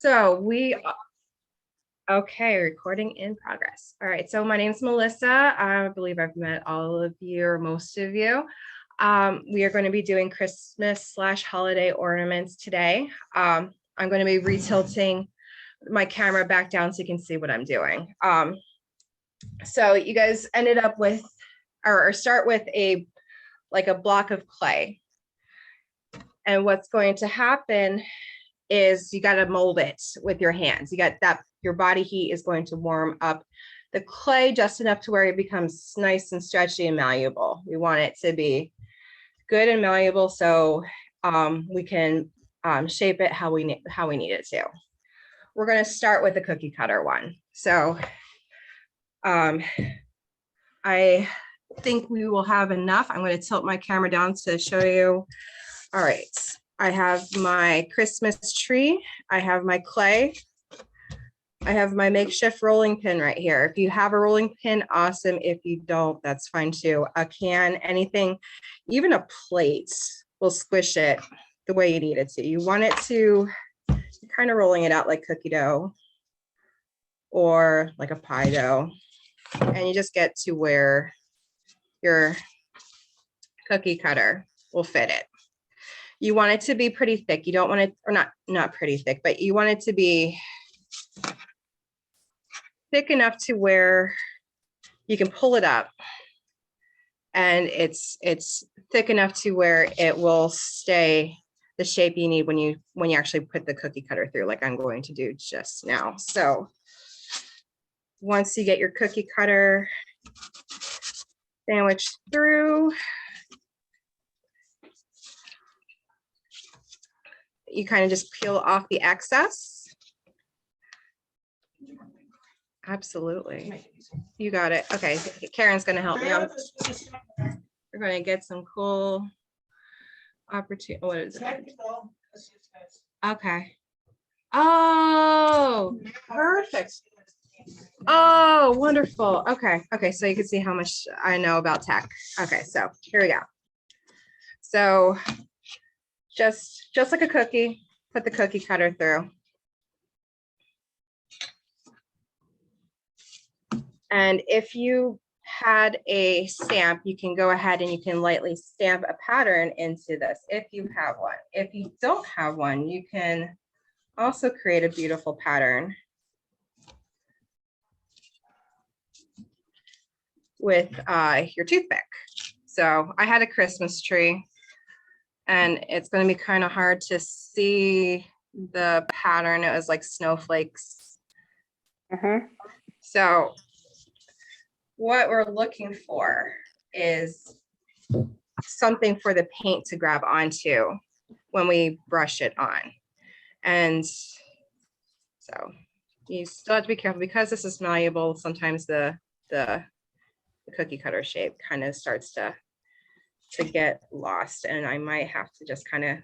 So okay, recording in progress. All right, so my name is Melissa. I believe I've met all of you or most of you. We are going to be doing Christmas/holiday ornaments today. I'm going to be retilting my camera back down so you can see what I'm doing. So you guys ended up with, or start with a block of clay. And what's going to happen is you got to mold it with your hands. You got that, your body heat is going to warm up the clay just enough to where it becomes nice and stretchy and malleable. We want it to be good and malleable so we can shape it how we need it to. We're going to start with the cookie cutter one. So I think we will have enough. I'm going to tilt my camera down to show you. All right, I have my Christmas tree. I have my clay. I have my makeshift rolling pin right here. If you have a rolling pin, awesome. If you don't, that's fine too. A can, anything, even a plate will squish it the way you need it to. You want it to, kind of rolling it out like cookie dough or like a pie dough. And you just get to where your cookie cutter will fit it. You want it to be pretty thick. You don't want it, or not pretty thick, but you want it to be thick enough to where you can pull it up and it's thick enough to where it will stay the shape you need when you actually put the cookie cutter through, like I'm going to do just now. So once you get your cookie cutter sandwiched through, you kind of just peel off the excess. Absolutely. You got it. Okay, Karen's going to help me out. We're going to get some cool opportunity. What is it? Okay. Oh, perfect. Oh, wonderful. Okay. Okay. So you can see how much I know about tech. Okay. So here we go. So just like a cookie, put the cookie cutter through. And if you had a stamp, you can go ahead and you can lightly stamp a pattern into this if you have one. If you don't have one, you can also create a beautiful pattern with your toothpick. So I had a Christmas tree and it's going to be kind of hard to see the pattern. It was like snowflakes. So what we're looking for is something for the paint to grab onto when we brush it on. And so you still have to be careful because this is malleable. Sometimes the cookie cutter shape kind of starts to get lost, and I might have to just kind of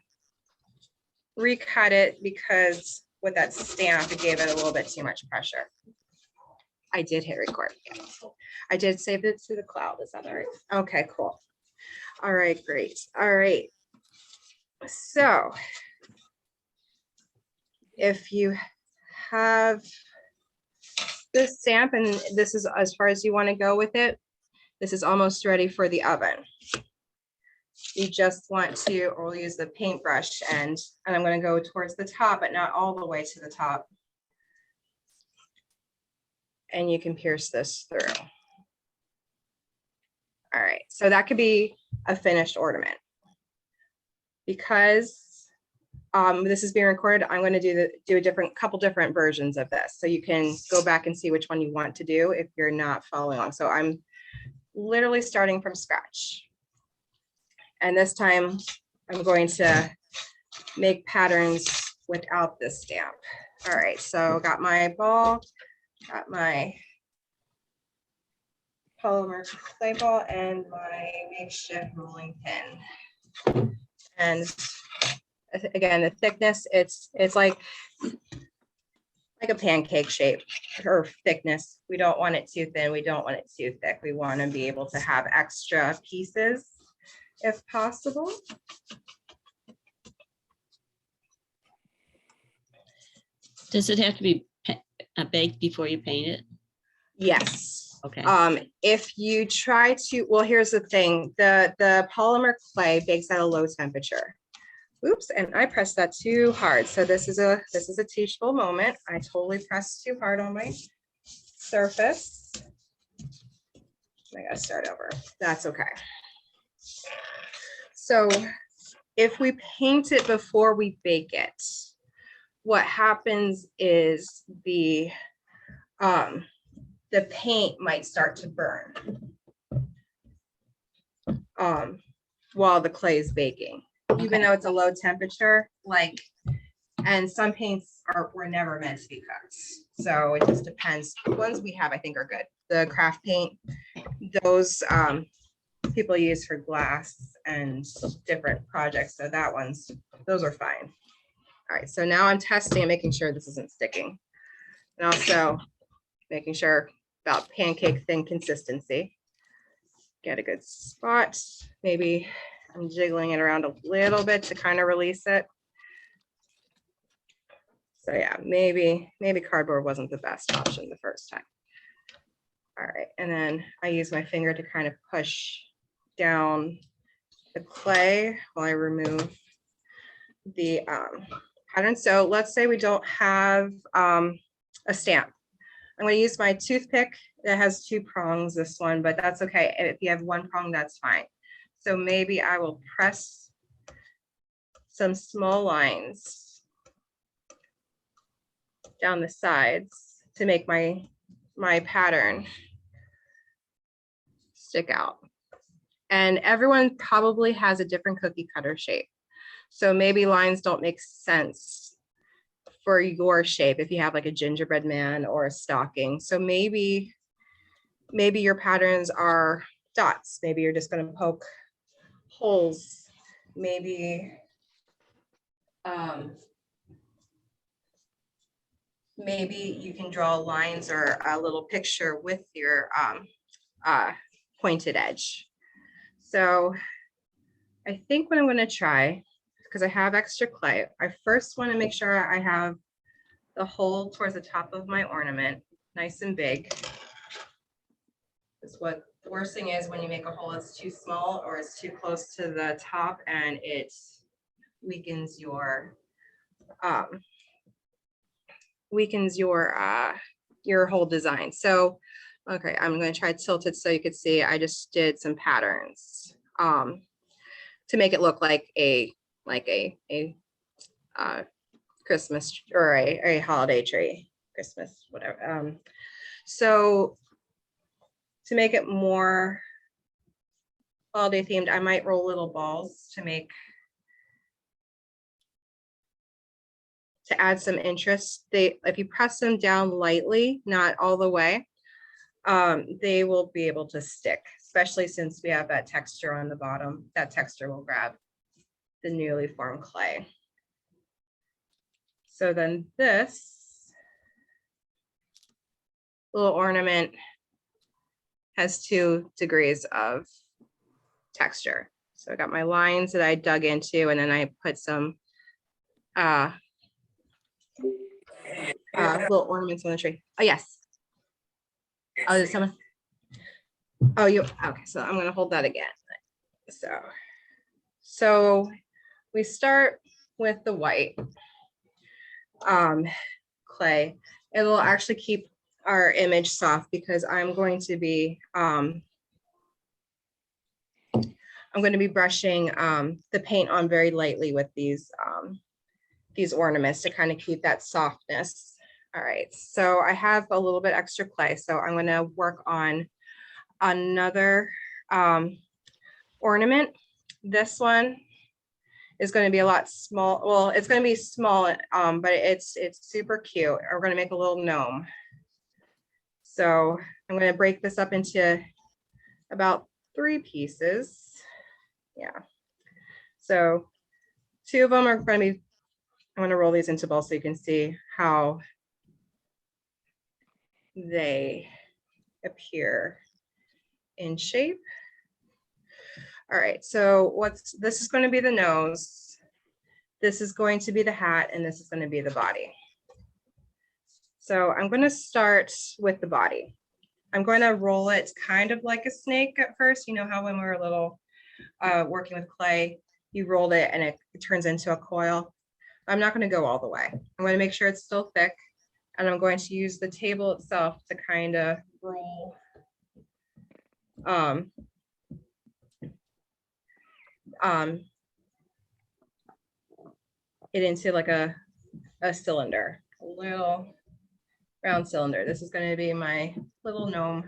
recut it because with that stamp, it gave it a little bit too much pressure. I did hit record. Yeah. I did save it to the cloud. Is that all right? Okay, cool. All right, great. All right. So if you have this stamp and this is as far as you want to go with it, this is almost ready for the oven. You just want to, or we'll use the paintbrush and I'm going to go towards the top, but not all the way to the top. And you can pierce this through. All right, so that could be a finished ornament. Because this is being recorded, I'm going to do a couple different versions of this. So you can go back and see which one you want to do if you're not following along. So I'm literally starting from scratch. And this time I'm going to make patterns without this stamp. All right, so got my ball, got my polymer clay ball and my makeshift rolling pin. And again, the thickness, it's like a pancake shape or thickness. We don't want it too thin. We don't want it too thick. We want to be able to have extra pieces if possible. Does it have to be baked before you paint it? Yes. Okay. If you try to, well, here's the thing, the polymer clay bakes at a low temperature. Oops, and I pressed that too hard. So this is a teachable moment. I totally pressed too hard on my surface. I gotta start over. That's okay. So if we paint it before we bake it, what happens is the paint might start to burn while the clay is baking, even though it's a low temperature. Like, and some paints were never meant to be cooked, so it just depends. The ones we have, I think, are good. The craft paint, those people use for glass and different projects, so those are fine. All right, so now I'm testing and making sure this isn't sticking, and also making sure about pancake thin consistency. Get a good spot. Maybe I'm jiggling it around a little bit to kind of release it. So yeah, maybe cardboard wasn't the best option the first time. All right, and then I use my finger to kind of push down the clay while I remove the pattern. So let's say we don't have a stamp. I'm going to use my toothpick that has 2 prongs, this one, but that's okay. And if you have 1 prong, that's fine. So maybe I will press some small lines down the sides to make my pattern stick out. And everyone probably has a different cookie cutter shape. So maybe lines don't make sense for your shape if you have like a gingerbread man or a stocking. So maybe your patterns are dots. Maybe you're just going to poke holes. Maybe maybe you can draw lines or a little picture with your pointed edge. So I think what I'm going to try, because I have extra clay, I first want to make sure I have the hole towards the top of my ornament nice and big. Because what the worst thing is when you make a hole that's too small or it's too close to the top and it weakens your whole design. So okay, I'm going to try to tilt it so you could see I just did some patterns to make it look like a Christmas or a holiday tree, Christmas, whatever. So to make it more holiday themed, I might roll little balls to add some interest. If you press them down lightly, not all the way, they will be able to stick, especially since we have that texture on the bottom. That texture will grab the newly formed clay. So then this little ornament has 2 degrees of texture. So I got my lines that I dug into, and then I put some little ornaments on the tree. Oh, yes. Oh, did someone? Oh, you, okay, so I'm gonna hold that again. So we start with the white clay. It will actually keep our image soft because I'm going to be brushing the paint on very lightly with these ornaments to kind of keep that softness. All right, so I have a little bit extra clay, so I'm going to work on another ornament. This one is going to be a lot small. Well, it's going to be small, but it's super cute. We're going to make a little gnome. So I'm going to break this up into about 3 pieces. Yeah. So 2 of them are going to be, I'm going to roll these into balls so you can see how they appear in shape. All right, so this is going to be the nose, this is going to be the hat, and this is going to be the body. So I'm going to start with the body. I'm going to roll it kind of like a snake at first. You know how when we were little working with clay, you rolled it and it turns into a coil. I'm not going to go all the way. I'm going to make sure it's still thick, and I'm going to use the table itself to kind of roll it into like a cylinder, a little round cylinder. This is going to be my little gnome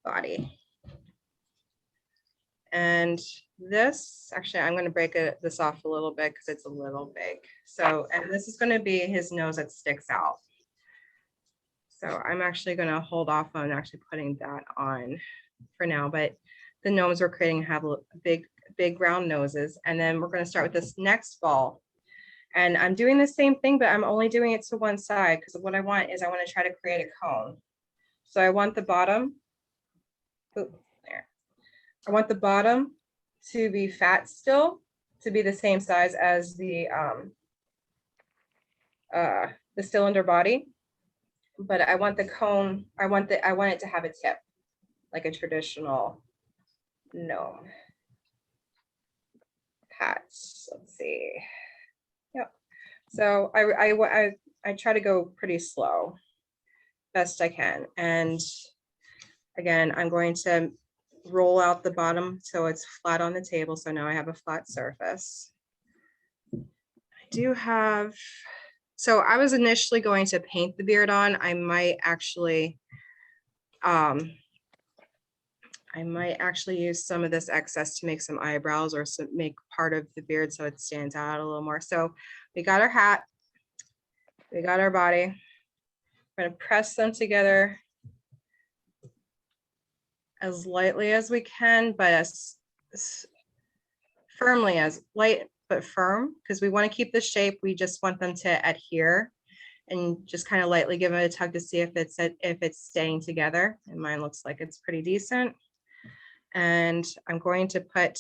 body. And this, actually, I'm going to break this off a little bit because it's a little big. So, and this is going to be his nose that sticks out. So I'm actually going to hold off on actually putting that on for now, but the gnomes we're creating have big round noses. And then we're going to start with this next ball. And I'm doing the same thing, but I'm only doing it to one side because what I want is I want to try to create a cone. So I want the bottom, there. I want the bottom to be fat still, to be the same size as the cylinder body. But I want the cone, I want it to have a tip, like a traditional gnome hat. Let's see. Yep. So I try to go pretty slow, best I can. And again, I'm going to roll out the bottom so it's flat on the table. So now I have a flat surface. I do have, so I was initially going to paint the beard on. I might actually use some of this excess to make some eyebrows or make part of the beard so it stands out a little more. So we got our hat, we got our body. We're going to press them together as lightly as we can, but as firmly, as light but firm, because we want to keep the shape. We just want them to adhere, and just kind of lightly give it a tug to see if it's staying together. And mine looks like it's pretty decent. And I'm going to put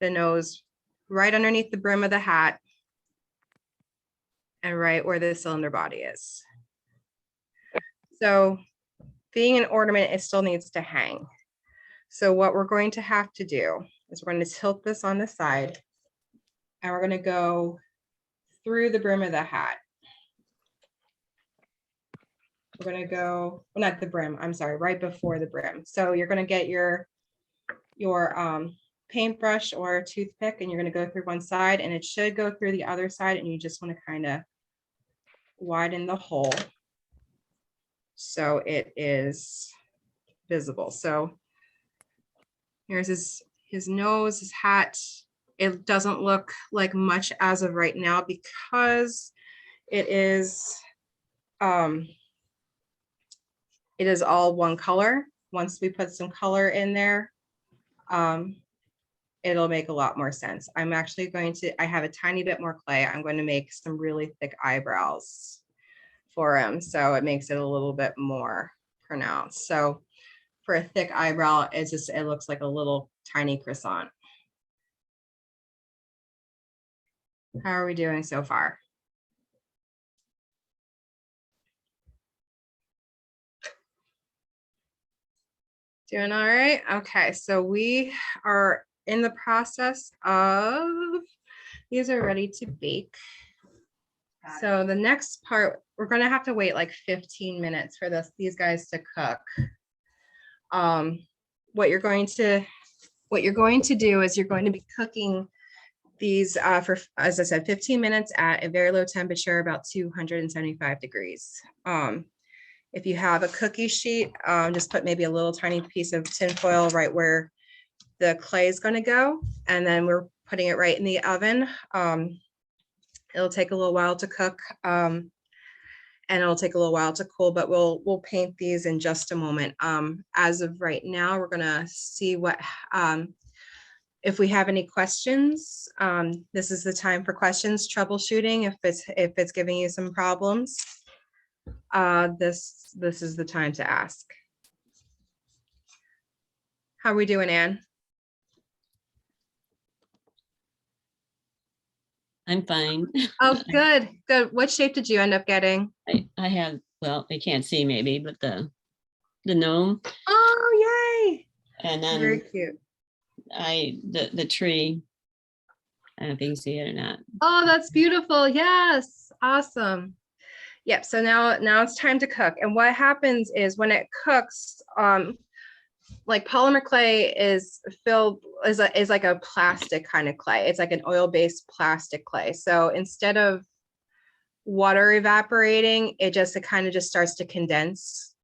the nose right underneath the brim of the hat and right where the cylinder body is. So being an ornament, it still needs to hang. So what we're going to have to do is we're going to tilt this on the side, and we're going to go through the brim of the hat. We're going to go, well, not the brim, I'm sorry, right before the brim. So you're going to get your paintbrush or toothpick, and you're going to go through one side, and it should go through the other side, and you just want to kind of widen the hole so it is visible. So here's his nose, his hat. It doesn't look like much as of right now because it is all one color. Once we put some color in there, it'll make a lot more sense. I'm actually going to, I have a tiny bit more clay. I'm going to make some really thick eyebrows for him, so it makes it a little bit more pronounced. So for a thick eyebrow, it looks like a little tiny croissant. How are we doing so far? Doing all right? Okay, so we are in the process of, these are ready to bake. So the next part, we're gonna have to wait like 15 minutes for these guys to cook. What you're going to do is you're going to be cooking these for, as I said, 15 minutes at a very low temperature, about 275 degrees. If you have a cookie sheet, just put maybe a little tiny piece of tin foil right where the clay is going to go, and then we're putting it right in the oven. It'll take a little while to cook, and it'll take a little while to cool, but we'll paint these in just a moment. As of right now, we're gonna see what if we have any questions. This is the time for questions, troubleshooting. If it's giving you some problems, this is the time to ask. How are we doing, Anne? I'm fine. Oh, good, good. What shape did you end up getting? I have, well, they can't see maybe, but the gnome, Oh, yay. and Very then cute. the tree. I don't know if you can see it or not. Oh, that's beautiful. Yes. Awesome. Yep. So now it's time to cook. And what happens is when it cooks, like polymer clay is like a plastic kind of clay. It's like an oil-based plastic clay. So instead of water evaporating, it kind of just starts to condense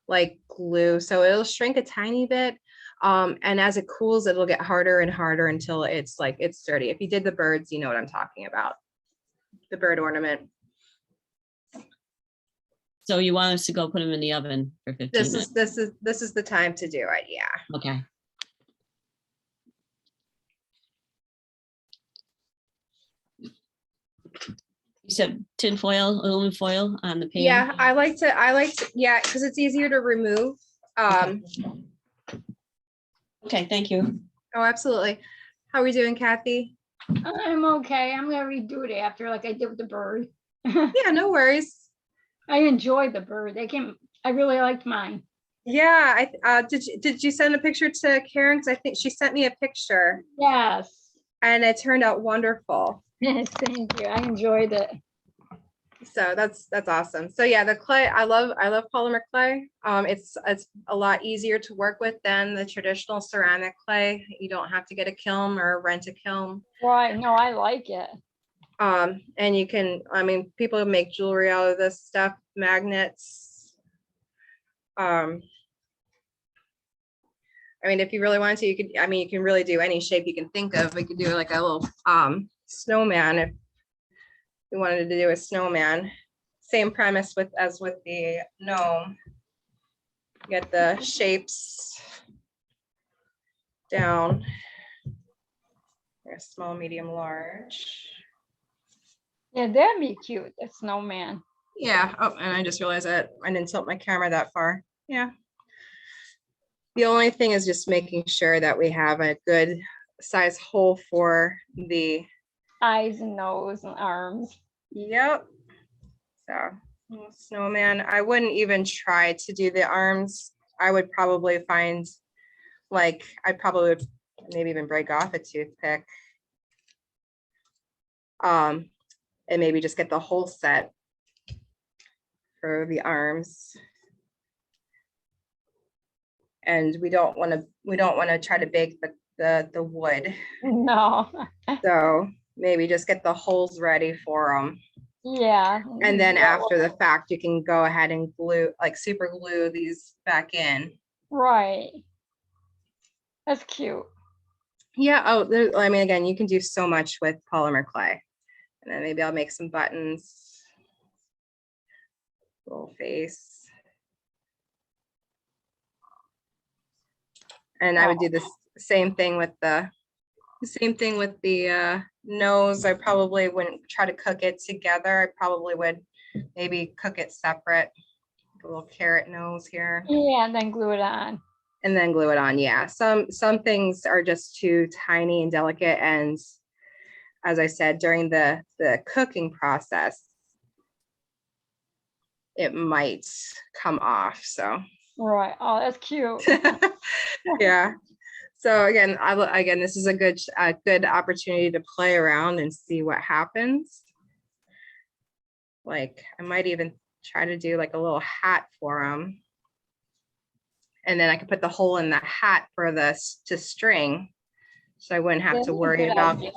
like glue. So it'll shrink a tiny bit. And as it cools, it'll get harder and harder until it's sturdy. If you did the birds, you know what I'm talking about. The bird ornament. So you want us to go put them in the oven for 15 minutes? This is the time to do it. Yeah. Okay. You said tin foil, aluminum foil on the pan? Yeah, I like to, yeah, because it's easier to remove. Okay, thank you. Oh, absolutely. How are we doing, Kathy? I'm okay. I'm gonna redo it after like I did with the bird. Yeah, no worries. I enjoyed the bird. I really liked mine. Yeah, did you send a picture to Karen? Because I think she sent me a picture Yes. and it turned out wonderful. Thank you. I enjoyed it. So that's awesome. So yeah, the clay, I love polymer clay. It's a lot easier to work with than the traditional ceramic clay. You don't have to get a kiln or rent a kiln. Right. No, I like it. And you can, I mean, people make jewelry out of this stuff, magnets. I mean, if you really wanted to, you could, I mean, you can really do any shape you can think of. We could do like a little snowman if you wanted to do a snowman. Same premise as with the gnome. Get the shapes down. There's small, medium, large. Yeah, that'd be cute. A snowman. Yeah. Oh, and I just realized that I didn't tilt my camera that far. Yeah. The only thing is just making sure that we have a good size hole for the Eyes and nose and arms. Yep. So snowman. I wouldn't even try to do the arms. I would probably find like I probably would maybe even break off a toothpick. And maybe just get the whole set for the arms. And we don't want to try to bake the wood. No. So maybe just get the holes ready for them. Yeah. And then after the fact, you can go ahead and glue, like super glue these back in. Right. That's cute. Yeah. Oh, I mean, again, you can do so much with polymer clay. And then maybe I'll make some buttons. Little face. And I would do the same thing with the nose. I probably wouldn't try to cook it together. I probably would maybe cook it separate. A little carrot nose here. Yeah, and then glue it on. And then glue it on. Yeah. Some things are just too tiny and delicate. And as I said, during the cooking process, it might come off. So Right. Oh, that's cute. yeah. So again, this is a good opportunity to play around and see what happens. Like I might even try to do like a little hat for them. And then I could put the hole in the hat for this to string. So I wouldn't have to worry about it.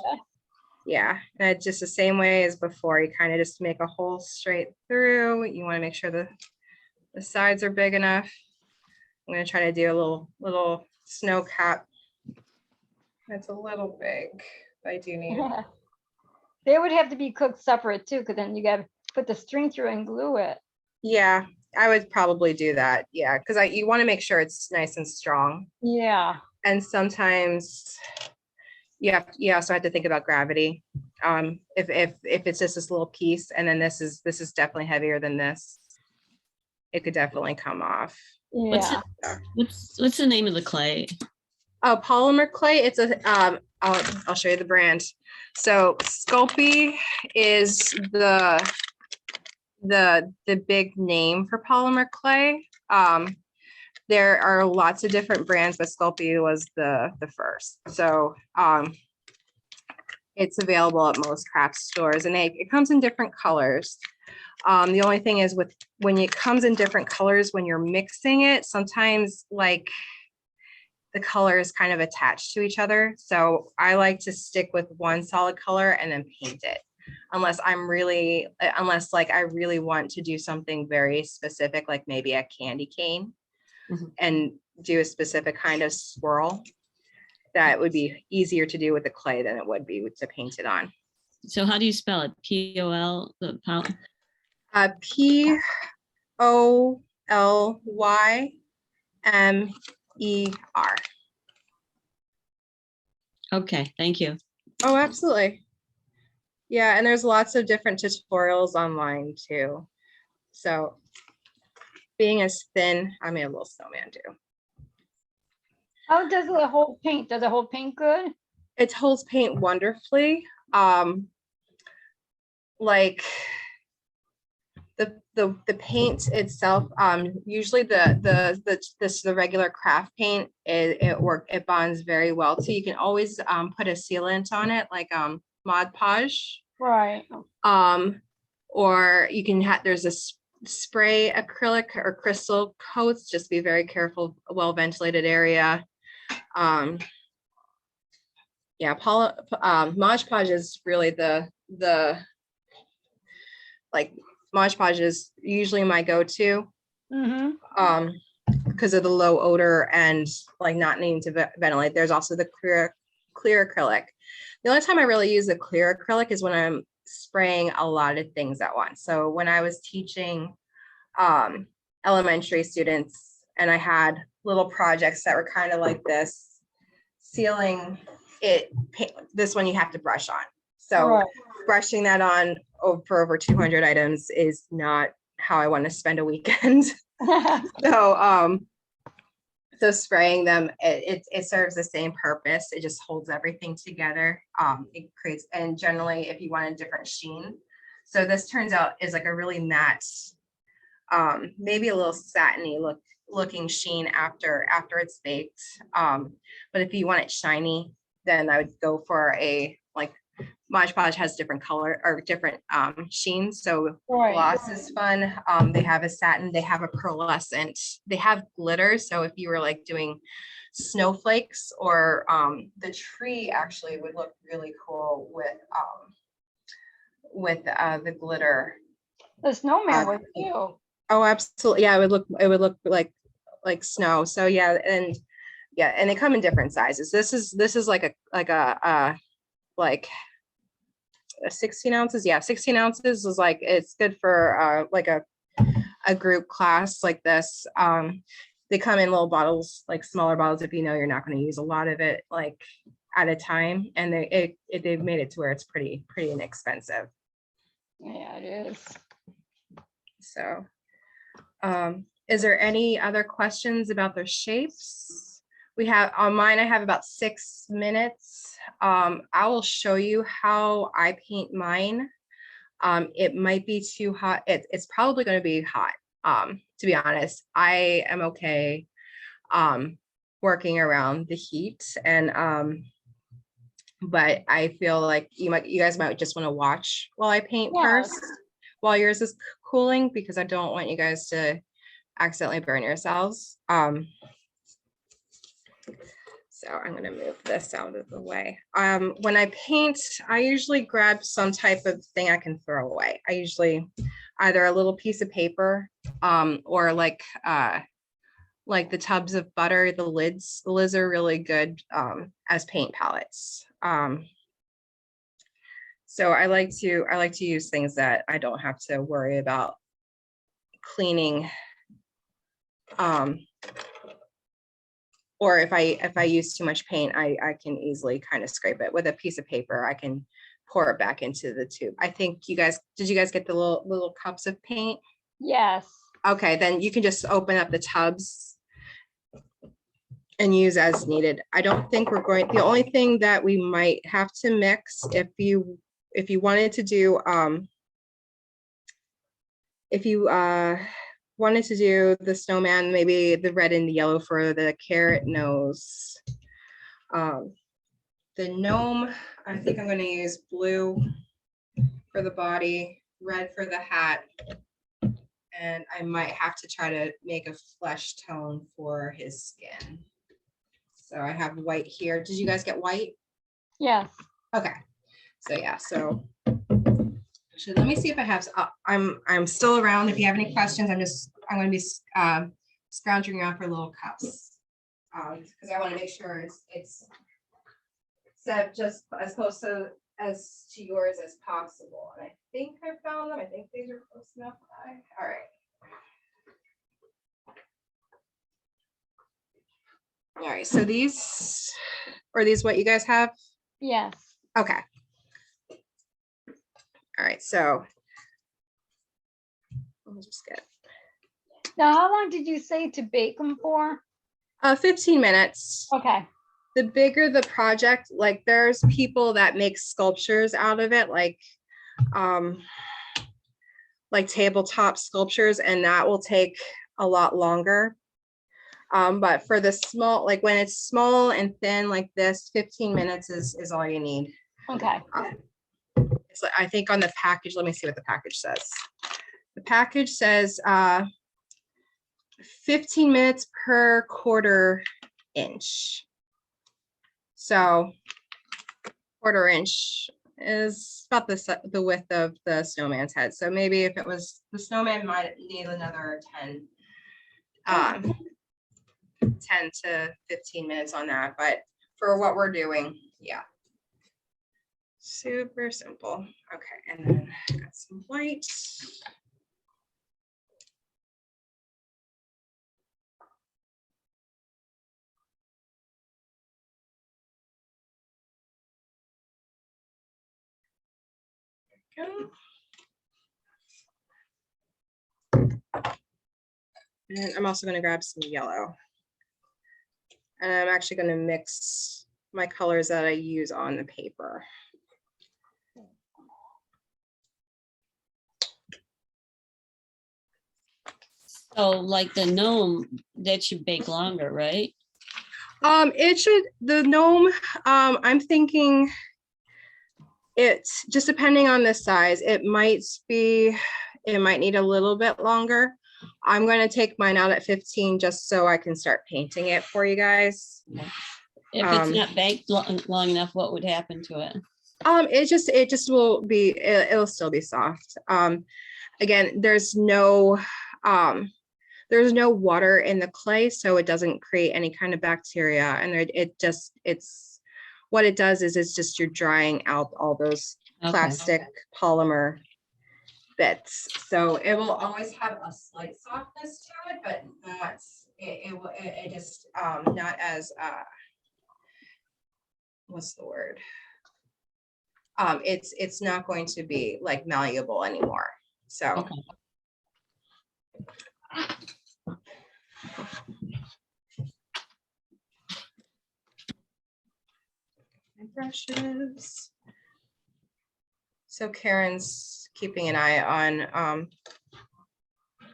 Yeah, and it's just the same way as before. You kind of just make a hole straight through. You want to make sure the sides are big enough. I'm going to try to do a little snow cap. That's a little big. I do need. Yeah. They would have to be cooked separate too, because then you got to put the string through and glue it. Yeah, I would probably do that. Yeah, because you want to make sure it's nice and strong. Yeah. And sometimes you also have to think about gravity. If it's just this little piece and then this is definitely heavier than this, it could definitely come off. Yeah. What's the name of the clay? Oh, polymer clay. It's I'll show you the brand. So Sculpey is the big name for polymer clay. There are lots of different brands, but Sculpey was the first. So it's available at most craft stores, and it comes in different colors. The only thing is when it comes in different colors, when you're mixing it, sometimes like the color is kind of attached to each other. So I like to stick with one solid color and then paint it. Unless I really want to do something very specific, like maybe a candy cane and do a specific kind of swirl, that would be easier to do with the clay than it would be to paint it on. So how do you spell it? P-O-L, the poly? P-O-L-Y-M-E-R. Okay, thank you. Oh, absolutely. Yeah, and there's lots of different tutorials online too. So being as thin, I made a little snowman too. How does it hold paint? Does it hold paint good? It holds paint wonderfully. Like the paint itself, usually the regular craft paint, it bonds very well. So you can always put a sealant on it, like Mod Podge. Right. Or you can have, there's a spray acrylic or crystal coats. Just be very careful, well ventilated area. Yeah, Mod Podge is really the like Mod Podge is usually my go-to. Because of the low odor and like not needing to ventilate. There's also the clear acrylic. The only time I really use the clear acrylic is when I'm spraying a lot of things at once. So when I was teaching elementary students and I had little projects that were kind of like this, sealing it, this one you have to brush on. So brushing that on for over 200 items is not how I want to spend a weekend. So spraying them, it serves the same purpose. It just holds everything together. It creates, and generally if you want a different sheen. So this turns out is like a really matte, maybe a little satiny looking sheen after it's baked. But if you want it shiny, then I would go for a, like Mod Podge has different color or different sheens. So gloss is fun. They have a satin, they have a pearlescent, they have glitter. So if you were like doing snowflakes, or the tree actually would look really cool with the glitter. The snowman would too. Oh, absolutely. Yeah, it would look like snow. So yeah, and they come in different sizes. This is like a 16 ounces. Yeah, 16 ounces is like, it's good for like a group class like this. They come in little bottles, like smaller bottles, if you know you're not going to use a lot of it like at a time, and they've made it to where it's pretty inexpensive. Yeah, it is. So is there any other questions about their shapes? We have on mine, I have about 6 minutes. I will show you how I paint mine. It might be too hot. It's probably going to be hot. To be honest, I am okay working around the heat, and but I feel like you guys might just want to watch while I paint first, while yours is cooling, because I don't want you guys to accidentally burn yourselves. So I'm going to move this out of the way. When I paint, I usually grab some type of thing I can throw away. I usually either a little piece of paper, or like the tubs of butter, the lids. The lids are really good as paint palettes. So I like to use things that I don't have to worry about cleaning. Or if I use too much paint, I can easily kind of scrape it with a piece of paper. I can pour it back into the tube. I think did you guys get the little cups of paint? Yes. Okay, then you can just open up the tubs and use as needed. I don't think we're going, the only thing that we might have to mix if you wanted to do, if you wanted to do the snowman, maybe the red and the yellow for the carrot nose. The gnome, I think I'm going to use blue for the body, red for the hat, and I might have to try to make a flesh tone for his skin. So I have white here. Did you guys get white? Yes. Okay. So yeah, so actually, let me see if I have, I'm still around. If you have any questions, I'm going to be scrounging around for little cups. Because I want to make sure it's set just as close to yours as possible. And I think I found them. I think these are close enough. All right. All right, so these what you guys have? Yes. Okay. All right, so I'll just get Now, how long did you say to bake them for? 15 minutes. Okay. The bigger the project, like there's people that make sculptures out of it, like tabletop sculptures, and that will take a lot longer. But for the small, like when it's small and thin like this, 15 minutes is all you need. Okay. So I think on the package, let me see what the package says. The package says 15 minutes per quarter inch. So quarter inch is about the width of the snowman's head. So maybe if it was, the snowman might need another 10 to 15 minutes on that. But for what we're doing, yeah. Super simple. Okay, and then got some white. There we go. And I'm also going to grab some yellow. And I'm actually going to mix my colors that I use on the paper. So like the gnome, that should bake longer, right? It should, the gnome, I'm thinking it's just depending on the size, it might need a little bit longer. I'm going to take mine out at 15 just so I can start painting it for you guys. If it's not baked long enough, what would happen to it? It just will be, it'll still be soft. Again, there's no water in the clay, so it doesn't create any kind of bacteria, and it's what it does is it's just you're drying out all those plastic polymer bits. So it will always have a slight softness to it, but not it just not as what's the word? It's not going to be like malleable anymore. So brushes. So Karen's keeping an eye on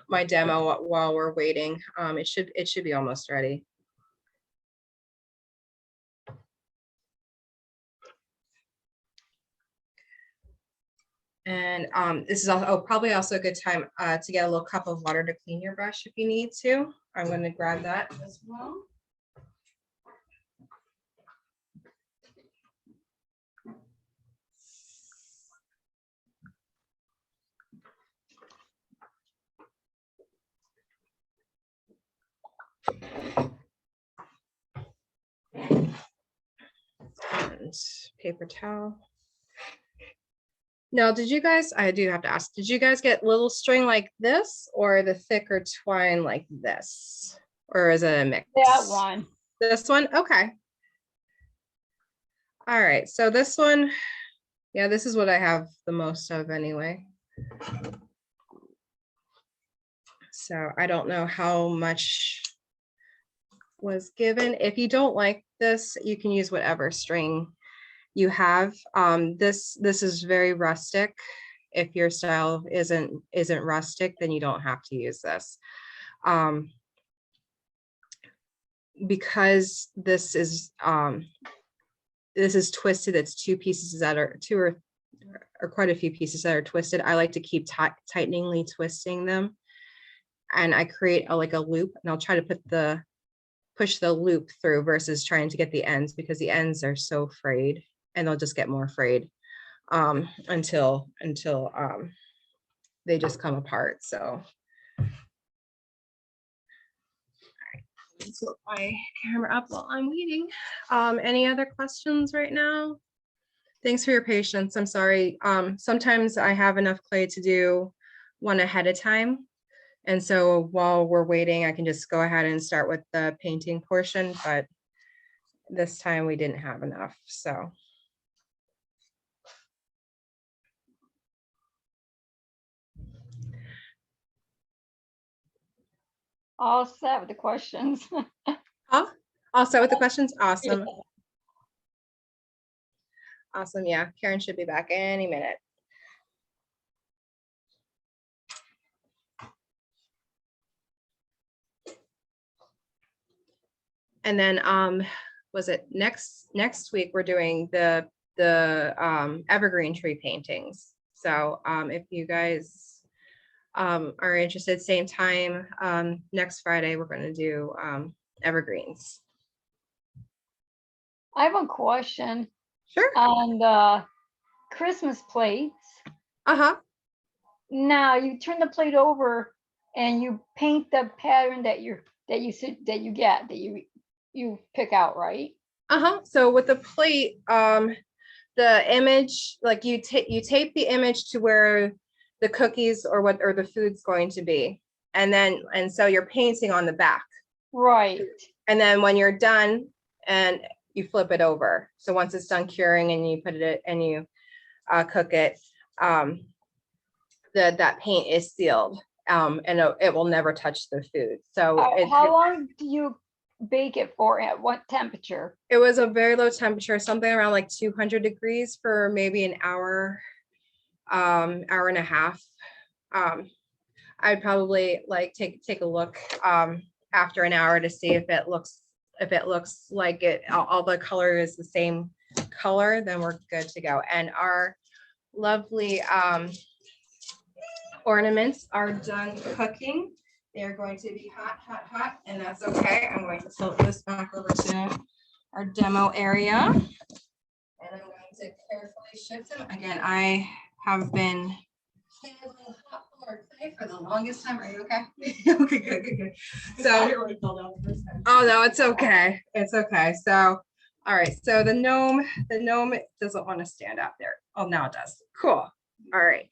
my demo while we're waiting. It should be almost ready. And this is also probably also a good time to get a little cup of water to clean your brush if you need to. I'm going to grab that as well. And paper towel. Now, did you guys, I do have to ask, did you guys get little string like this or the thicker twine like this? Or is it a mix? That one. This one? Okay. All right, so this one, yeah, this is what I have the most of anyway. So I don't know how much was given. If you don't like this, you can use whatever string you have. This is very rustic. If your style isn't rustic, then you don't have to use this. Because this is twisted, it's two pieces that are or quite a few pieces that are twisted. I like to keep tighteningly twisting them, and I create like a loop, and I'll try to push the loop through versus trying to get the ends, because the ends are so frayed, and they'll just get more frayed until they just come apart. So let's flip my camera up while I'm waiting. Any other questions right now? Thanks for your patience. I'm sorry. Sometimes I have enough clay to do one ahead of time. And so while we're waiting, I can just go ahead and start with the painting portion, but this time we didn't have enough, so. All set with the questions. Oh, I'll start with the questions. Awesome. Awesome. Yeah, Karen should be back any minute. And then was it next week we're doing the evergreen tree paintings. So if you guys are interested, same time next Friday, we're going to do evergreens. I have a question Sure. on the Christmas plates. Uh-huh. Now you turn the plate over and you paint the pattern that you pick out, right? Uh-huh. So with the plate, the image, like you tape the image to where the cookies or the food's going to be. And so you're painting on the back. Right. And then when you're done, and you flip it over. So once it's done curing and you put it and you cook it, that paint is sealed, and it will never touch the food. So how long do you bake it for? At what temperature? It was a very low temperature, something around like 200 degrees for maybe an hour, hour and a half. I'd probably like take a look after an hour to see if it looks like all the color is the same color, then we're good to go. And our lovely ornaments are done cooking. They're going to be hot, hot, hot, and that's okay. I'm going to tilt this back over to our demo area, and I'm going to carefully shift them. Again, I have been handling hot pour clay for the longest time. Are you okay? Okay, good. So, oh no, it's okay. It's okay. So, all right. So the gnome doesn't want to stand out there. Oh, now it does. Cool. All right.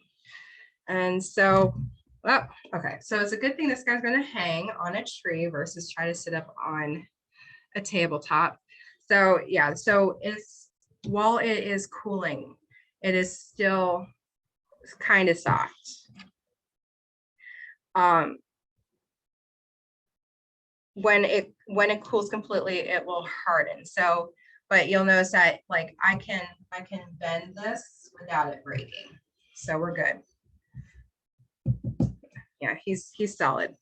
And so, well, okay. So it's a good thing this guy's going to hang on a tree versus try to sit up on a tabletop. So yeah. So while it is cooling, it is still kind of soft. When it cools completely, it will harden. So, but you'll notice that like I can bend this without it breaking. So we're good. Yeah, he's solid.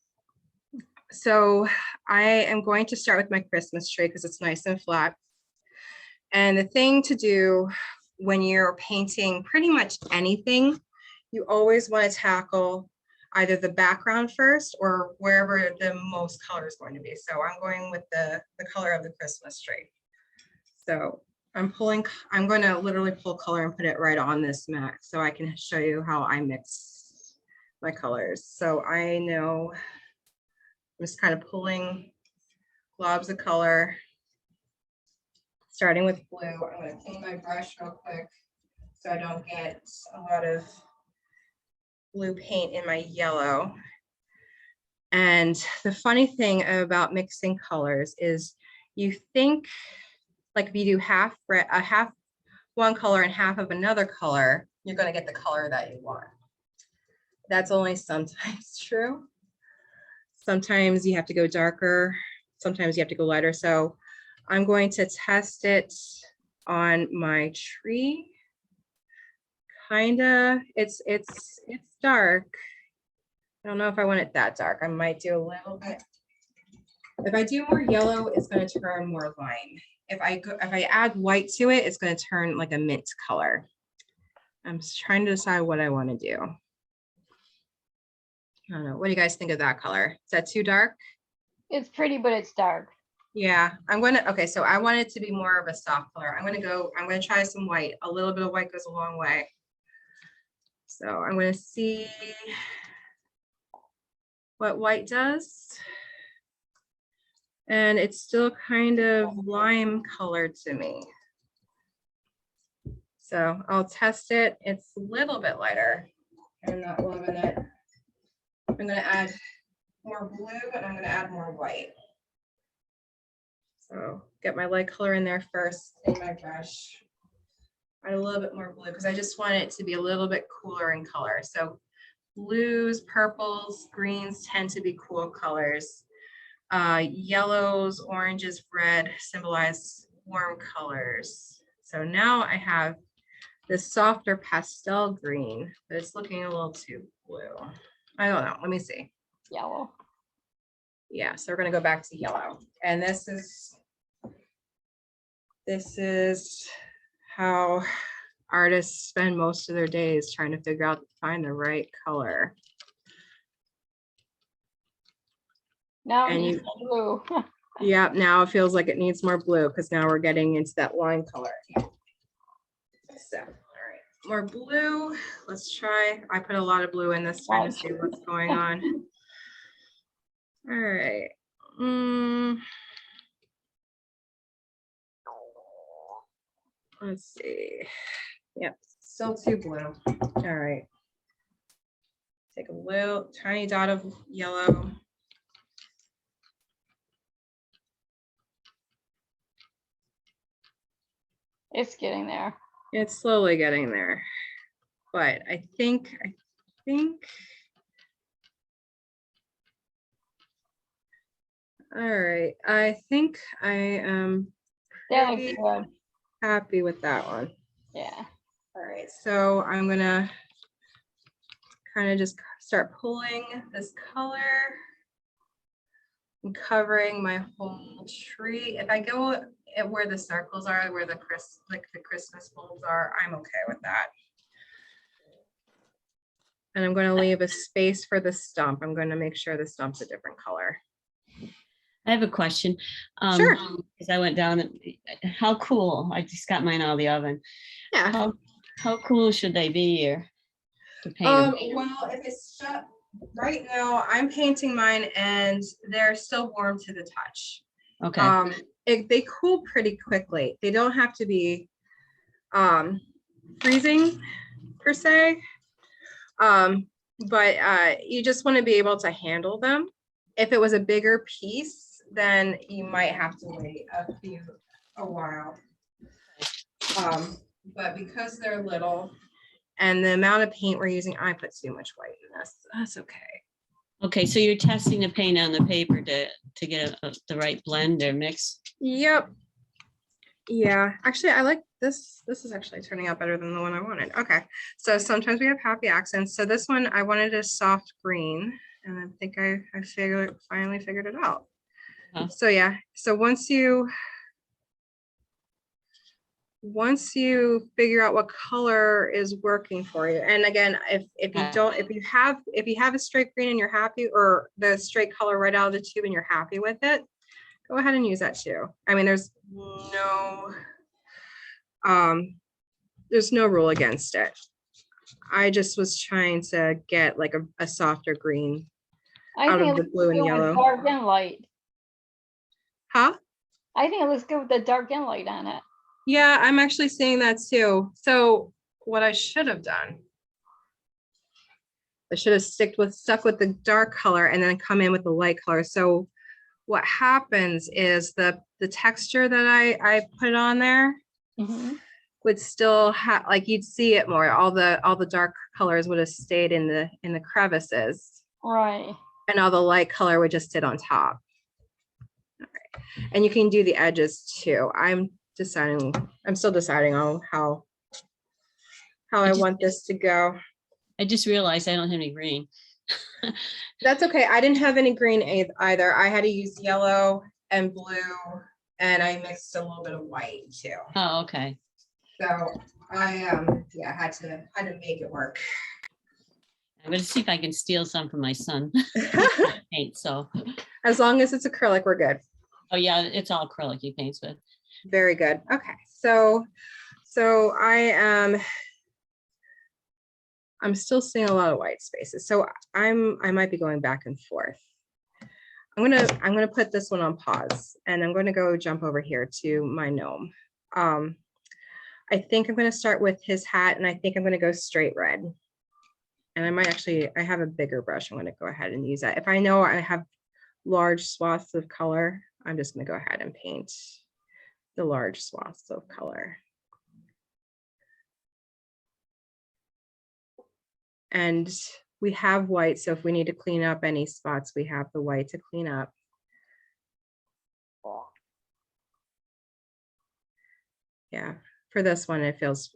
So I am going to start with my Christmas tree because it's nice and flat. And the thing to do when you're painting pretty much anything, you always want to tackle either the background first or wherever the most color is going to be. So I'm going with the color of the Christmas tree. So I'm going to literally pull color and put it right on this mat so I can show you how I mix my colors. So I know I'm just kind of pulling globs of color, starting with blue. I'm going to clean my brush real quick so I don't get a lot of blue paint in my yellow. And the funny thing about mixing colors is you think like if you do half one color and half of another color, you're going to get the color that you want. That's only sometimes true. Sometimes you have to go darker sometimes you have to go lighter. So I'm going to test it on my tree. Kinda, it's dark. I don't know if I want it that dark. I might do a little bit. If I do more yellow, it's going to turn more lime. If I add white to it, it's going to turn like a mint color. I'm just trying to decide what I want to do. I don't know. What do you guys think of that color? Is that too dark? It's pretty, but it's dark. Yeah, okay, so I want it to be more of a soft color. I'm gonna try some white. A little bit of white goes a long way. So I'm gonna see what white does. And it's still kind of lime colored to me. So I'll test it. It's a little bit lighter. I'm not loving it. I'm gonna add more blue and I'm gonna add more white. So get my light color in there first in my brush. Add a little bit more blue because I just want it to be a little bit cooler in color. So blues, purples, greens tend to be cool colors. Yellows, oranges, red symbolize warm colors. So now I have this softer pastel green, but it's looking a little too blue. I don't know. Let me see. Yellow. Yeah, so we're gonna go back to yellow. And this is how artists spend most of their days trying to figure out, find the right color. Now it And needs blue. Yeah, now it feels like it needs more blue because now we're getting into that lime color. So, all right, more blue. Let's try. I put a lot of blue in this trying to see what's going on. All right. Let's see. Yep, still too blue. All right. Take a little tiny dot of yellow. It's getting there. It's slowly getting there, but I think. All right, I think I am That looks pretty good. happy with that one. Yeah. All right, so I'm gonna kind of just start pulling this color and covering my whole tree. If I go at where the circles are, where the Christmas bulbs are, I'm okay with that. And I'm going to leave a space for the stump. I'm going to make sure the stump's a different color. I have a question. Sure. Because I went down, how cool, I just got mine out of the oven. Yeah. How cool should they be here to paint them? Well, if it's shut, right now I'm painting mine and they're still warm to the touch. Okay. They cool pretty quickly. They don't have to be freezing per se. But you just want to be able to handle them. If it was a bigger piece, then you might have to wait a while. But because they're little and the amount of paint we're using, I put too much white in this. That's okay. Okay, so you're testing the paint on the paper to get the right blend or mix? Yep. Yeah, actually, I like this. This is actually turning out better than the one I wanted. Okay, so sometimes we have happy accents. So this one, I wanted a soft green, and I think I finally figured it out. So yeah, so once you figure out what color is working for you, and again, if you have a straight green and you're happy, or the straight color right out of the tube and you're happy with it, go ahead and use that too. I mean, there's no rule against it. I just was trying to get like a softer green out of the blue and yellow. Dark and light. Huh? I think it looks good with the dark and light on it. Yeah, I'm actually seeing that too. So what I should have done, I should have stuck with the dark color and then come in with the light color. So what happens is the texture that I put on there would still have, like, you'd see it more. All the dark colors would have stayed in the crevices. Right. And all the light color would just sit on top. All right. And you can do the edges too. I'm still deciding on how I want this to go. I just realized I don't have any green. That's okay. I didn't have any green either. I had to use yellow and blue, and I mixed a little bit of white too. Oh, okay. So I yeah, had to make it work. I'm gonna see if I can steal some from my son. Paint, so. As long as it's acrylic, we're good. Oh yeah, it's all acrylic he paints with. Very good. Okay, so I'm still seeing a lot of white spaces. So I might be going back and forth. I'm gonna put this one on pause, and I'm gonna go jump over here to my gnome. I think I'm gonna start with his hat, and I think I'm gonna go straight red. And I might actually, I have a bigger brush. I'm gonna go ahead and use that. If I know I have large swaths of color, I'm just gonna go ahead and paint the large swaths of color. And we have white, so if we need to clean up any spots, we have the white to clean up. Yeah, for this one, it feels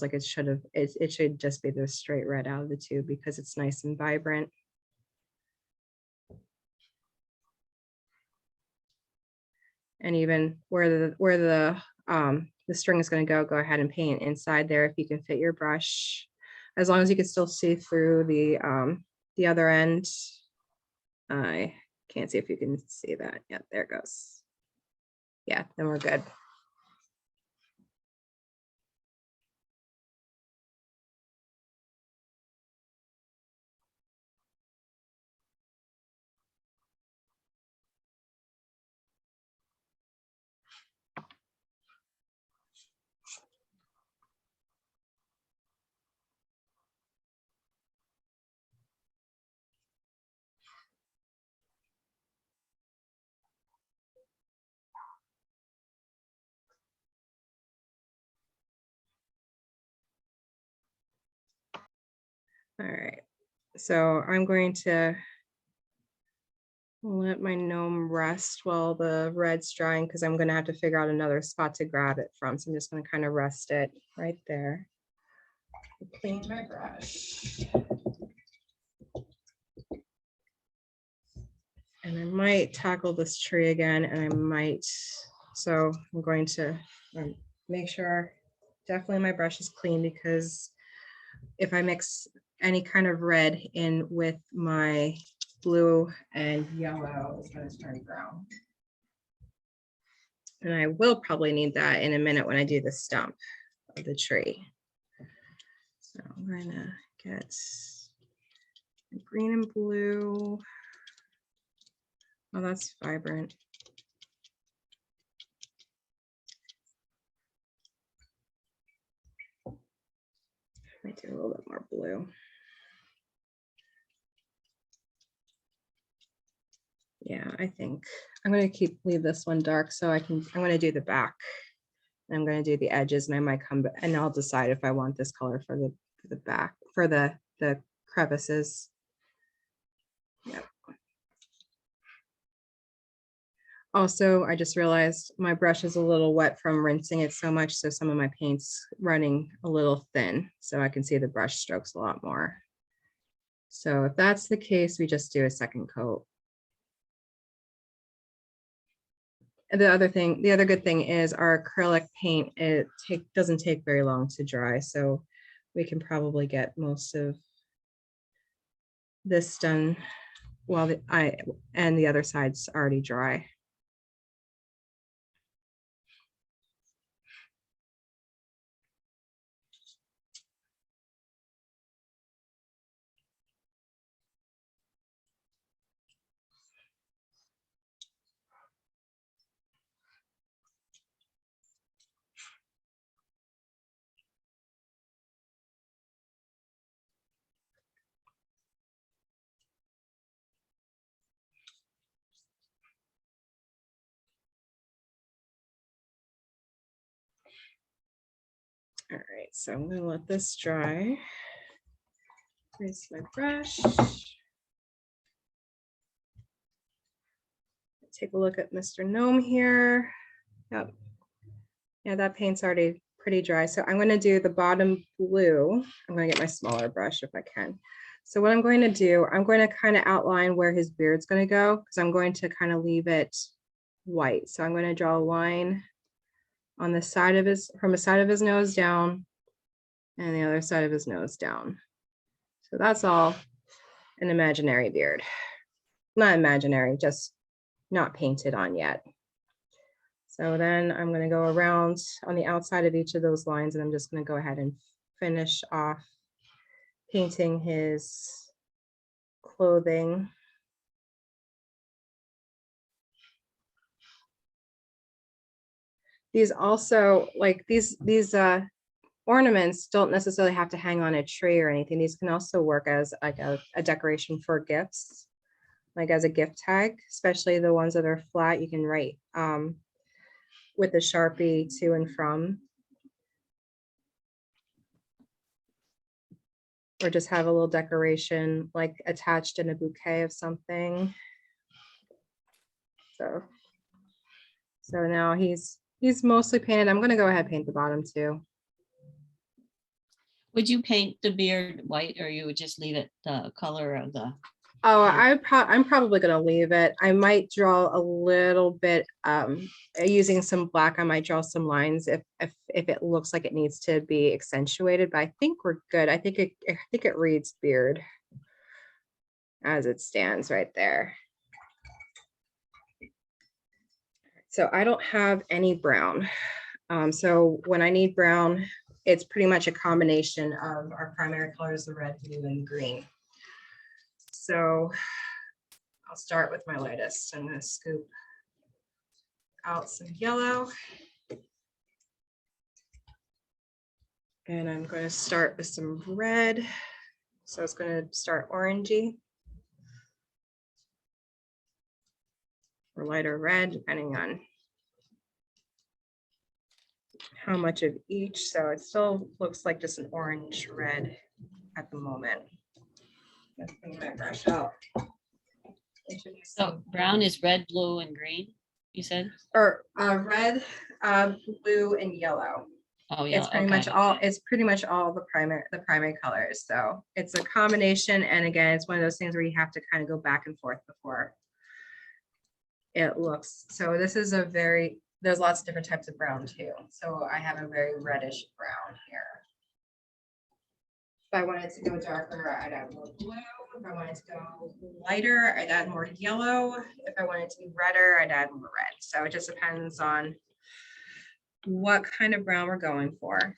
like it should just be the straight red out of the two because it's nice and vibrant. And even where the string is going to go ahead and paint inside there if you can fit your brush, as long as you can still see through the other end. I can't see if you can see that. Yeah, there it goes. Yeah, then we're good. All right, so I'm going to let my gnome rest while the red's drying because I'm going to have to figure out another spot to grab it from. So I'm just going to kind of rest it right there. Clean my brush. And I might tackle this tree again, and I might, so I'm going to make sure definitely my brush is clean, because if I mix any kind of red in with my blue and yellow, it's going to turn brown. And I will probably need that in a minute when I do the stump of the tree. So I'm going to get green and blue. Oh, that's vibrant. Might do a little bit more blue. Yeah, I think I'm going to leave this one dark so I'm going to do the back. I'm going to do the edges, and I might come back and I'll decide if I want this color for the back, for the crevices. Yep. Also, I just realized my brush is a little wet from rinsing it so much, so some of my paint's running a little thin, so I can see the brush strokes a lot more. So if that's the case, we just do a second coat. And the other good thing is our acrylic paint, doesn't take very long to dry, so we can probably get most of this done while the other side's already dry. All right, so I'm going to let this dry. Rinse my brush. take a look at Mr. Gnome here. Yep. Yeah, that paint's already pretty dry. So I'm going to do the bottom blue. I'm going to get my smaller brush if I can. So what I'm going to do, I'm going to kind of outline where his beard's going to go because I'm going to kind of leave it white. So I'm going to draw a line on the side of his, from the side of his nose down and the other side of his nose down. So that's all an imaginary beard. Not imaginary, just not painted on yet. So then I'm going to go around on the outside of each of those lines, and I'm just going to go ahead and finish off painting his clothing. These also, like these ornaments don't necessarily have to hang on a tree or anything. These can also work as like a decoration for gifts, like as a gift tag, especially the ones that are flat. You can write with a Sharpie to and from, or just have a little decoration like attached in a bouquet of something. So now he's mostly painted. I'm going to go ahead and paint the bottom too. Would you paint the beard white, or you would just leave it the color of the? Oh, I'm probably going to leave it. I might draw a little bit using some black. I might draw some lines if it looks like it needs to be accentuated, but I think we're good. I think it reads beard as it stands right there. So I don't have any brown. So when I need brown, it's pretty much a combination of our primary colors, the red, blue, and green. So I'll start with my lightest. I'm going to scoop out some yellow. And I'm going to start with some red. So it's going to start orangey or lighter red, depending on how much of each. So it still looks like just an orange red at the moment. Let's bring my brush out. So brown is red, blue, and green, you said? Or red, blue, and yellow. Oh, yeah. It's pretty much all. It's pretty much all the primary colors. So it's a combination, and again, it's one of those things where you have to kind of go back and forth before it looks. So this is a very. There's lots of different types of brown too. So I have a very reddish brown here. If I wanted to go darker, I'd add more blue. If I wanted to go lighter, I'd add more yellow. If I wanted to be redder, I'd add more red. So it just depends on what kind of brown we're going for.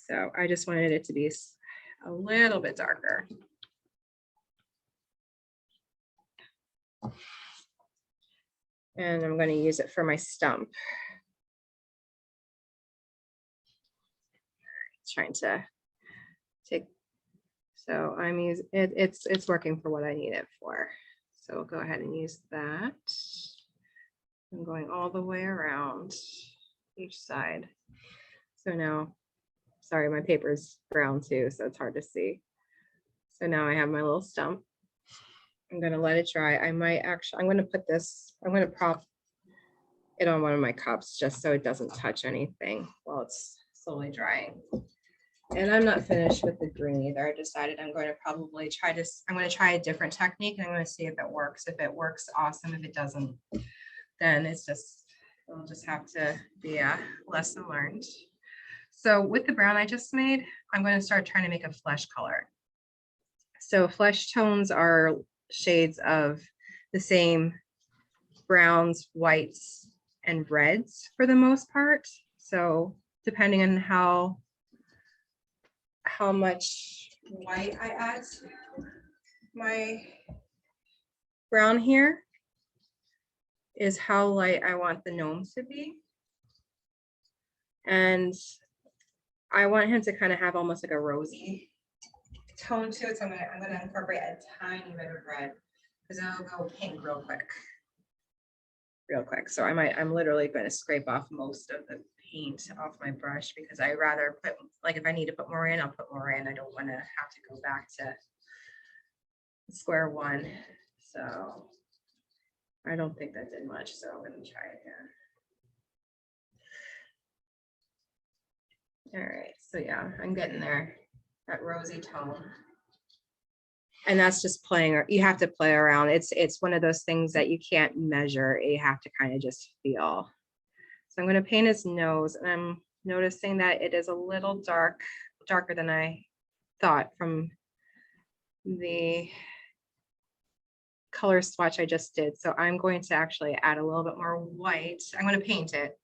So I just wanted it to be a little bit darker. And I'm going to use it for my stump. Trying to take, so I'm using it, it's working for what I need it for. So we'll go ahead and use that. I'm going all the way around each side. So now, sorry, my paper is brown too, so it's hard to see. So now I have my little stump. I'm going to let it dry. I might actually, I'm going to put this, I'm going to prop it on one of my cups just so it doesn't touch anything while it's slowly drying. And I'm not finished with the green either. I decided I'm going to probably try this. I'm going to try a different technique and I'm going to see if it works. If it works, awesome. If it doesn't, then it's just, it'll just have to be a lesson learned. So with the brown I just made, I'm going to start trying to make a flesh color. So flesh tones are shades of the same browns, whites, and reds for the most part. So depending on how much white I add to my brown here is how light I want the gnome to be. And I want him to kind of have almost like a rosy tone to it. So I'm gonna incorporate a tiny bit of red because it'll go pink real quick. So I'm literally going to scrape off most of the paint off my brush because I rather put, like if I need to put more in, I'll put more in. I don't want to have to go back to square one. So I don't think that did much, so I'm gonna try again. All right, so yeah, I'm getting there, that rosy tone. And that's just playing, you have to play around. It's one of those things that you can't measure. You have to kind of just feel. So I'm going to paint his nose, and I'm noticing that it is a little darker than I thought from the color swatch I just did. So I'm going to actually add a little bit more white. I'm going to paint it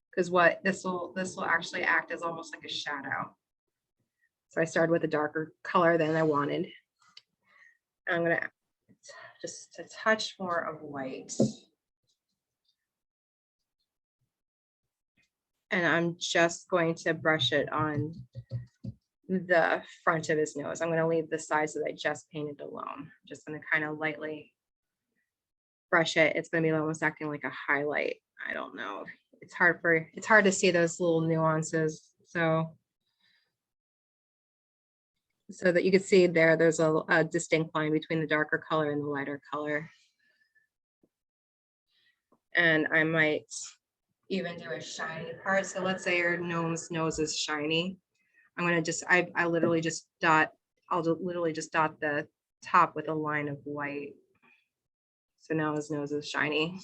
because what this will actually act as almost like a shadow. So I started with a darker color than I wanted. I'm going to just a touch more of white. And I'm just going to brush it on the front of his nose. I'm going to leave the sides that I just painted alone. I'm just going to kind of lightly brush it. It's going to be almost acting like a highlight. I don't know. It's hard to see those little nuances. So that you can see there's a distinct line between the darker color and the lighter color. And I might even do a shiny part. So let's say your gnome's nose is shiny. I'm gonna just, I'll literally just dot the top with a line of white. So now his nose is shiny,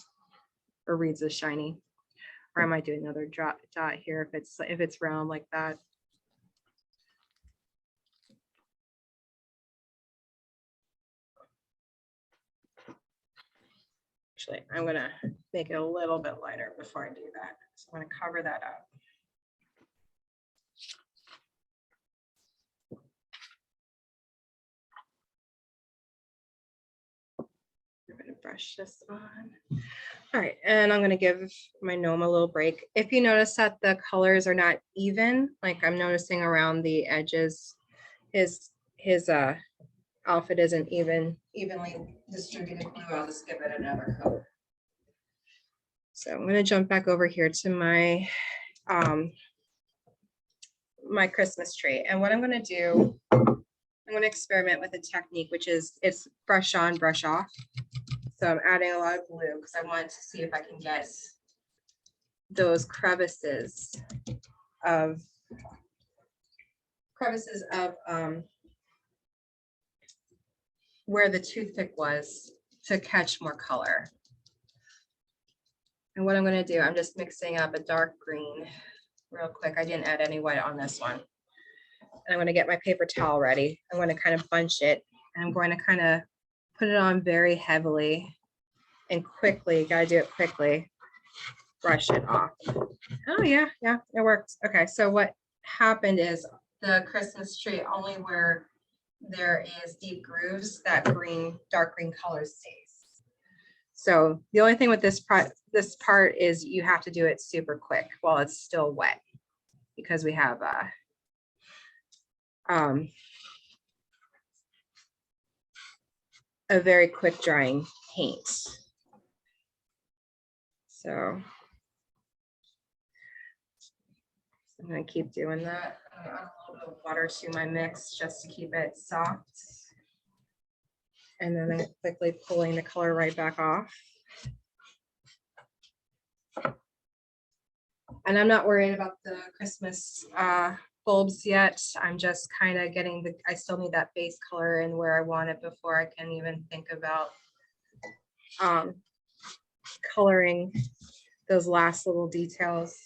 or reads as shiny. Or I might do another dot here if it's round like that. Actually, I'm gonna make it a little bit lighter before I do that. So I'm gonna cover that up. I'm gonna brush this on. All right, and I'm gonna give my gnome a little break. If you notice that the colors are not even, like I'm noticing around the edges, his outfit isn't evenly distributed glue, I'll just give it another coat. So I'm gonna jump back over here to my my Christmas tree. And what I'm gonna do, I'm gonna experiment with a technique, which is it's brush on, brush off. So I'm adding a lot of glue because I want to see if I can get those crevices of where the toothpick was to catch more color. And what I'm going to do, I'm just mixing up a dark green real quick. I didn't add any white on this one. And I'm going to get my paper towel ready. I'm going to kind of bunch it, and I'm going to kind of put it on very heavily and quickly. Got to do it quickly. Brush it off. Oh yeah, it worked. Okay, so what happened is the Christmas tree, only where there is deep grooves, that dark green color stays. So the only thing with this part is you have to do it super quick while it's still wet, because we have a very quick drying paint. So I'm going to keep doing that. I'm going to add a little bit of water to my mix just to keep it soft. And then I'm quickly pulling the color right back off. And I'm not worried about the Christmas bulbs yet. I'm just kind of getting I still need that base color and where I want it before I can even think about coloring those last little details.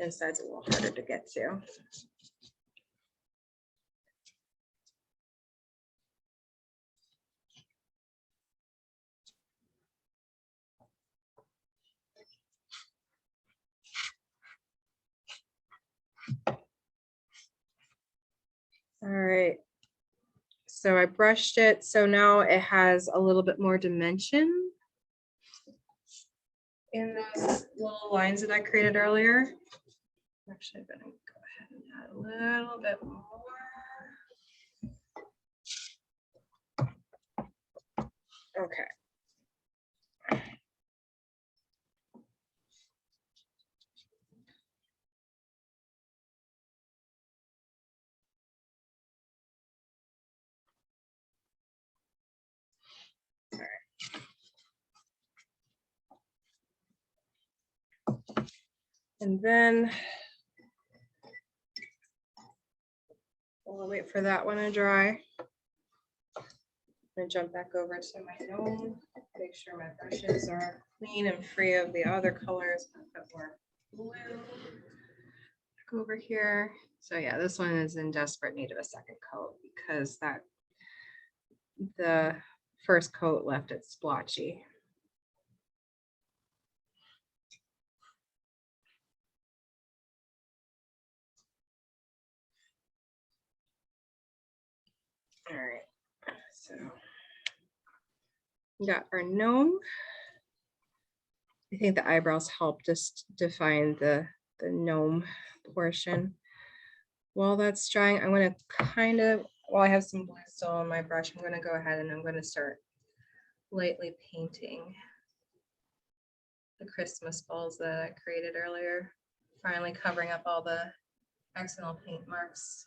Inside's a little harder to get to. All right. So I brushed it. So now it has a little bit more dimension in those little lines that I created earlier. Actually, I'm going to go ahead and add a little bit more. Okay. And then we'll wait for that one to dry. I'm gonna jump back over to my gnome, make sure my brushes are clean and free of the other colors. Put more blue. Back over here. So yeah, this one is in desperate need of a second coat because the first coat left it splotchy. All right, so we got our gnome. I think the eyebrows help just define the gnome portion. While that's drying, I'm going to kind of, while I have some blue still on my brush, I'm going to go ahead and I'm going to start lightly painting the Christmas balls that I created earlier, finally covering up all the accidental paint marks.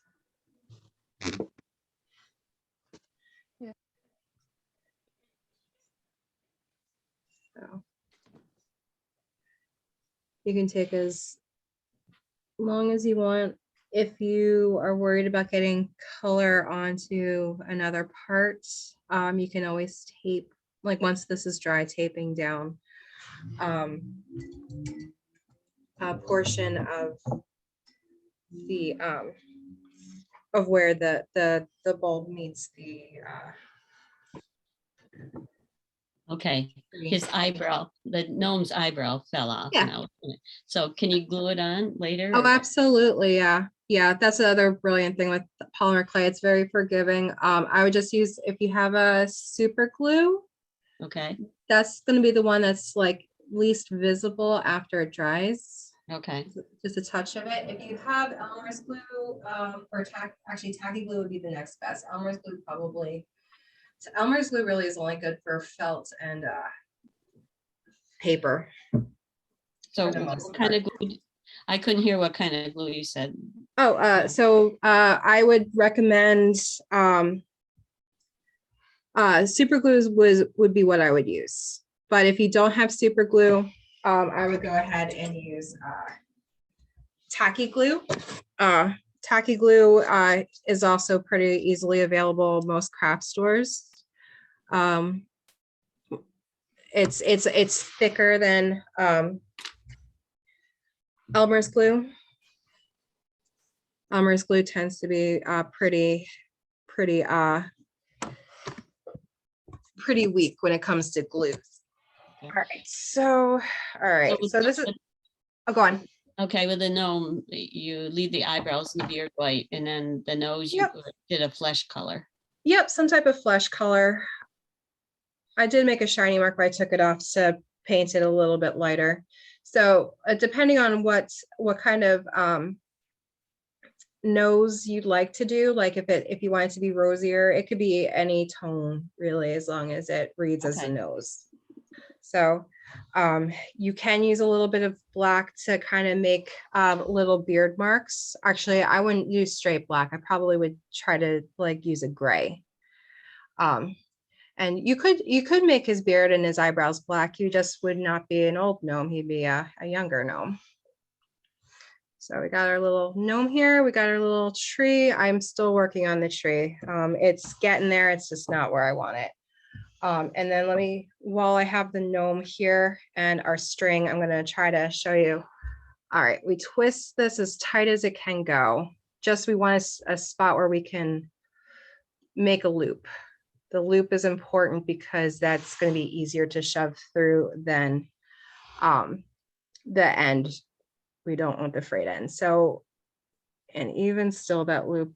Yeah. So you can take as long as you want. If you are worried about getting color onto another part, you can always tape, like once this is dry, taping down a portion of the of where the bulb meets the Okay, his eyebrow, the gnome's eyebrow fell off Yeah. now. So can you glue it on later? Oh, or- absolutely. Yeah. Yeah. That's another brilliant thing with the polymer clay. It's very forgiving. I would just use, if you have a super glue, Okay, that's going to be the one that's like least visible after it dries. okay, Just a touch of it. If you have Elmer's glue, or actually tacky glue would be the next best. Elmer's glue probably. So Elmer's glue really is only good for felt and paper. so For the most what kind of glue? I couldn't hear what kind of glue you said. Oh, so I would recommend super glues would be what I would use. But if you don't have super glue, I would go ahead and use tacky glue. Tacky glue is also pretty easily available at most craft stores. It's thicker than Elmer's glue. Elmer's glue tends to be pretty weak when it comes to glue. All right, so so this is, oh, go on. Okay, with the gnome, you leave the eyebrows and the beard white, and then the nose, you Yep. did a flesh color. Yep, some type of flesh color. I did make a shiny mark, but I took it off to paint it a little bit lighter. So depending on what kind of nose you'd like to do, like if you want it to be rosier, it could be any tone really, as long as it reads as a Okay. nose. So you can use a little bit of black to kind of make little beard marks. Actually, I wouldn't use straight black. I probably would try to like use a gray. And you could make his beard and his eyebrows black. You just would not be an old gnome. He'd be a younger gnome. So we got our little gnome here. We got our little tree. I'm still working on the tree. It's getting there. It's just not where I want it. And then while I have the gnome here and our string, I'm going to try to show you. All right, we twist this as tight as it can go. Just we want a spot where we can make a loop. The loop is important because that's going to be easier to shove through than the end. We don't want the frayed end. So, and even still that loop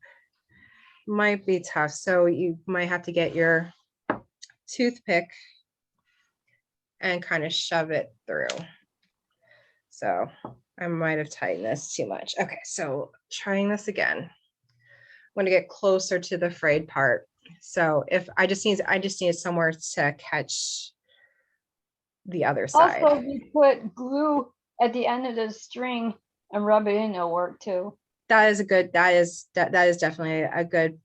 might be tough. So you might have to get your toothpick and kind of shove it through. So I might have tightened this too much. Okay, so trying this again. I'm going to get closer to the frayed part. So if I just need somewhere to catch the other side. Also, you put glue at the end of the string and rub it in, it'll work too. That is definitely a good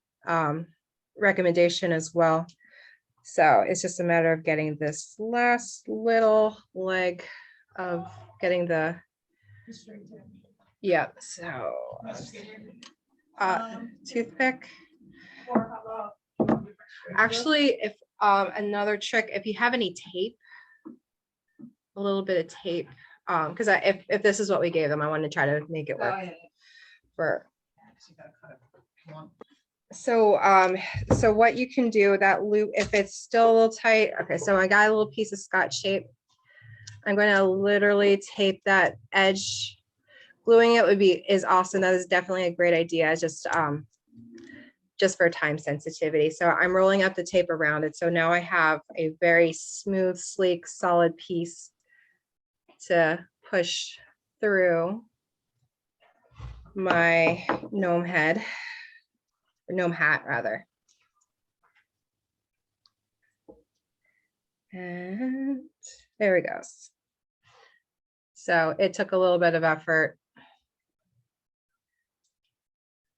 recommendation as well. So it's just a matter of getting this last little leg of getting the Yep, so. Toothpick. Actually, if another trick, if you have any tape, a little bit of tape, because if this is what we gave them, I want to try to make it work for. So so what you can do, that loop, if it's still a little tight, okay, so I got a little piece of Scotch tape. I'm going to literally tape that edge. Gluing it is awesome. That is definitely a great idea. Just for time sensitivity. So I'm rolling up the tape around it. So now I have a very smooth, sleek, solid piece to push through my gnome head, or gnome hat rather. And there we go. So it took a little bit of effort,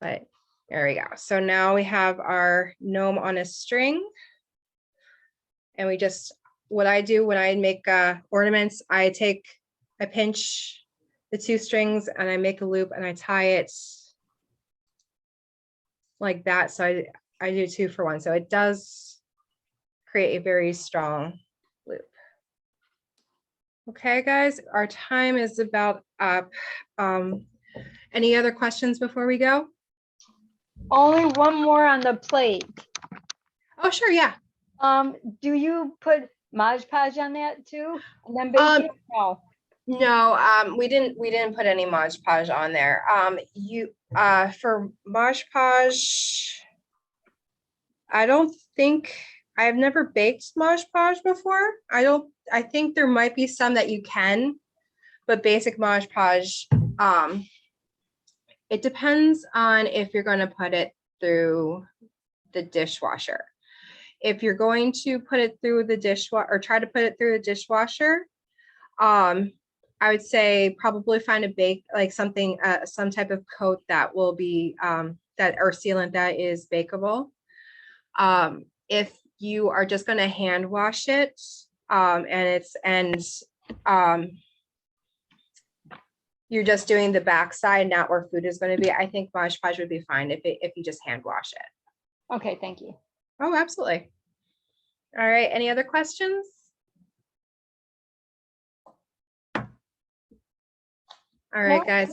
but there we go. So now we have our gnome on a string. And we just, what I do when I make ornaments, I pinch the two strings and I make a loop and I tie it like that. So I do 2 for 1. So it does create a very strong loop. Okay, guys, our time is about up. Any other questions before we go? Only one more on the plate. Oh, sure, yeah. Do you put Mod Podge on that too? And then bake it? No. No, we didn't put any Mod Podge on there. For Mod Podge, I've never baked Mod Podge before. I think there might be some that you can, but basic Mod Podge, it depends on if you're going to put it through the dishwasher. If you're going to put it through the dishwasher or try to put it through the dishwasher, I would say probably find something, some type of coat that will be that or sealant that is bakeable. If you are just going to hand wash it, you're just doing the back side, not where food is going to be, I think Mod Podge would be fine if you just hand wash it. Okay, thank you. Oh, absolutely. All right, any other questions? All right, No. guys.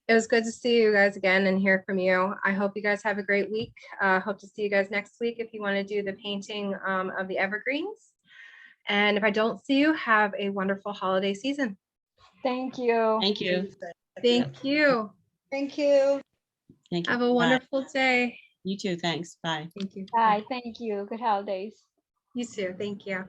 It was good to see you guys again and hear from you. I hope you guys have a great week. Hope to see you guys next week if you want to do the painting of the evergreens. And if I don't see you, have a wonderful holiday season. Thank you. Thank you. Thank you. Thank you. Thank you. Have a Bye. wonderful day. You too. Thanks. Bye. Thank you. Bye. Thank you. Good holidays. You too. Thank you.